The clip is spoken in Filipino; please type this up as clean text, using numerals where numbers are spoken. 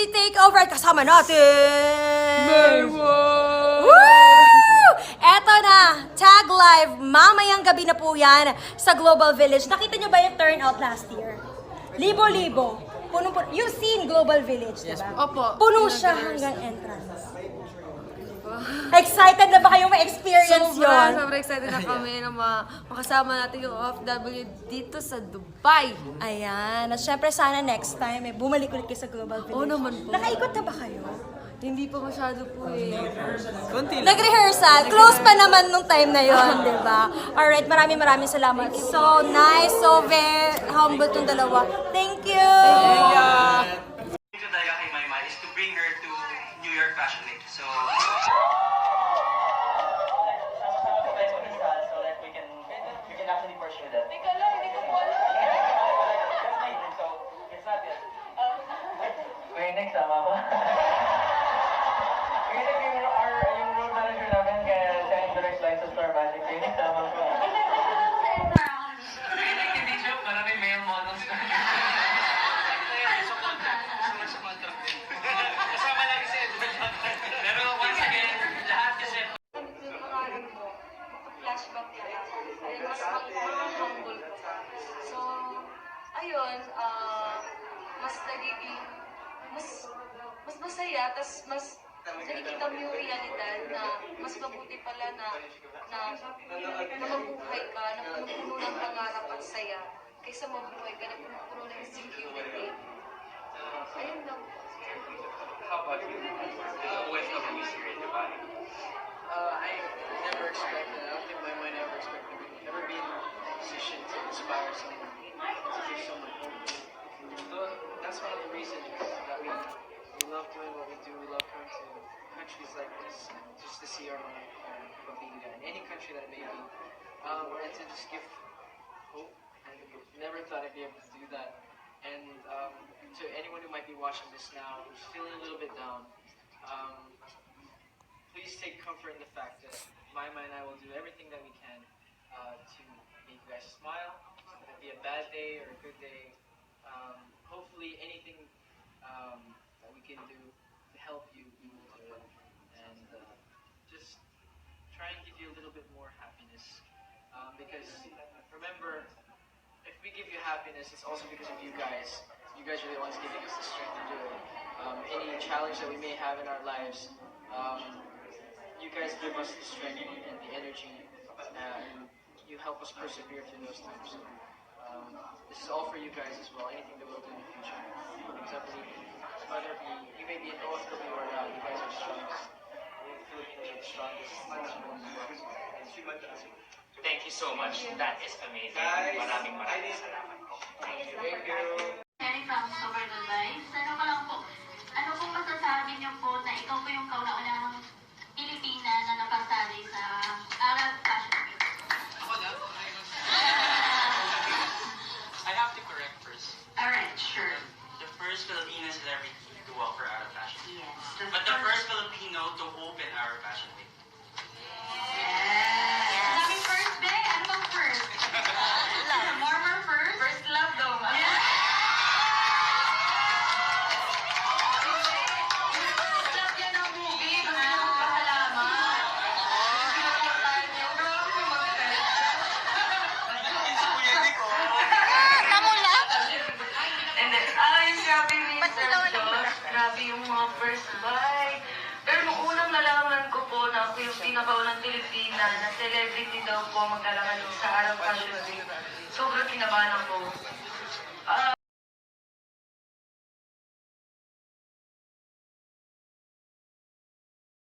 City Takeover at kasama natin! Maywa! Woo! Eto na, Tag Live, mamayang gabi na po yan sa Global Village. Nakita nyo ba yung turnout last year? Libo-libo. Punong-puno. You've seen Global Village, diba? Opo. Puno siya hanggang entrance. Excited na ba kayong ma-experience yun? Sobrang excited na kami na makasama natin yung OFW dito sa Dubai. Ayan. At syempre sana next time, bumalik ulit kayo sa Global Village. Oo naman po. Nakaikot na ba kayo? Hindi pa masyado po eh. Konti lang. Nag-rehearsal. Close pa naman nung time na yon, di ba? Alright, maraming salamat. So nice, so very humble tong dalawa. Thank you! Ito talaga kay Maymay is to bring her to New York Fashion Week. So that we can actually pursue that. Teka lang, hindi ko po alam. That's my dream, so it's not yet. Okay, next tama ko. Kasi yung road manager namin kaya siya yung direct line sa Star Magic. Okay, next tama ko. Hindi joke, maraming male models na. Kasama lang kasi. Pero once again, lahat kasi Yung pangalan mo, flashback na lang. Ay, mas humble ko. So, ayun, mas nagiging, mas masaya, tas mas nakikita mo yung realidad na mas mabuti pala na mabuhay ka, na puno ng pangarap at saya, kaysa mabuhay ka na puno ng insecurity. Ayun lang. how about you? OFW here in Dubai. I never expected, I don't think my mind ever expected to ever be in a position to inspire someone, to give someone hope. So that's one of the reasons that we love doing what we do. We love coming to countries like this, just to see our being in any country that it may be, and to just give hope. And never thought I'd be able to do that. And to anyone who might be watching this now, who's feeling a little bit down, please take comfort in the fact that Maymay and I will do everything that we can to make you guys smile. Whether it be a bad day or a good day, hopefully anything that we can do to help you, we will do it. And just try and give you a little bit more happiness. Because remember, if we give you happiness, it's also because of you guys. You guys are the ones giving us the strength to do it. Any challenge that we may have in our lives, you guys give us the strength and the energy, and you help us persevere through those times. This is all for you guys as well. Anything that we'll do in the future, because I believe whether it be you may be in OFW or not, you guys are the strongest. We Filipinos are the strongest. Thank you so much. That is amazing. Maraming salamat po. Thank you. Thank you. Mary from Sober Advice. Ano ko lang po, ano pong masasabi niyo po na ikaw po yung kauna-unahang Pilipina na napasali sa Arab Fashion Week? I have to correct first. Alright, sure. The first Filipino celebrity to walk for Arab Fashion Week. Yes. But the first Filipino to open Arab Fashion Week. Yes. Sabi first, be? Ano bang first? Warmer first? First love daw ba? Yes. First love yan ang movie. Gusto ko magpasalamat. Pinupuntahan niyo. Grabe yung mag-test. Hindi. Yung sabi ni Sir Josh, grabe yung mga first buy. Pero nung unang nalaman ko po na ako yung pinakaunang Pilipina na celebrity daw po maglalangan sa Arab Fashion Week, sobrang kinabahan ako.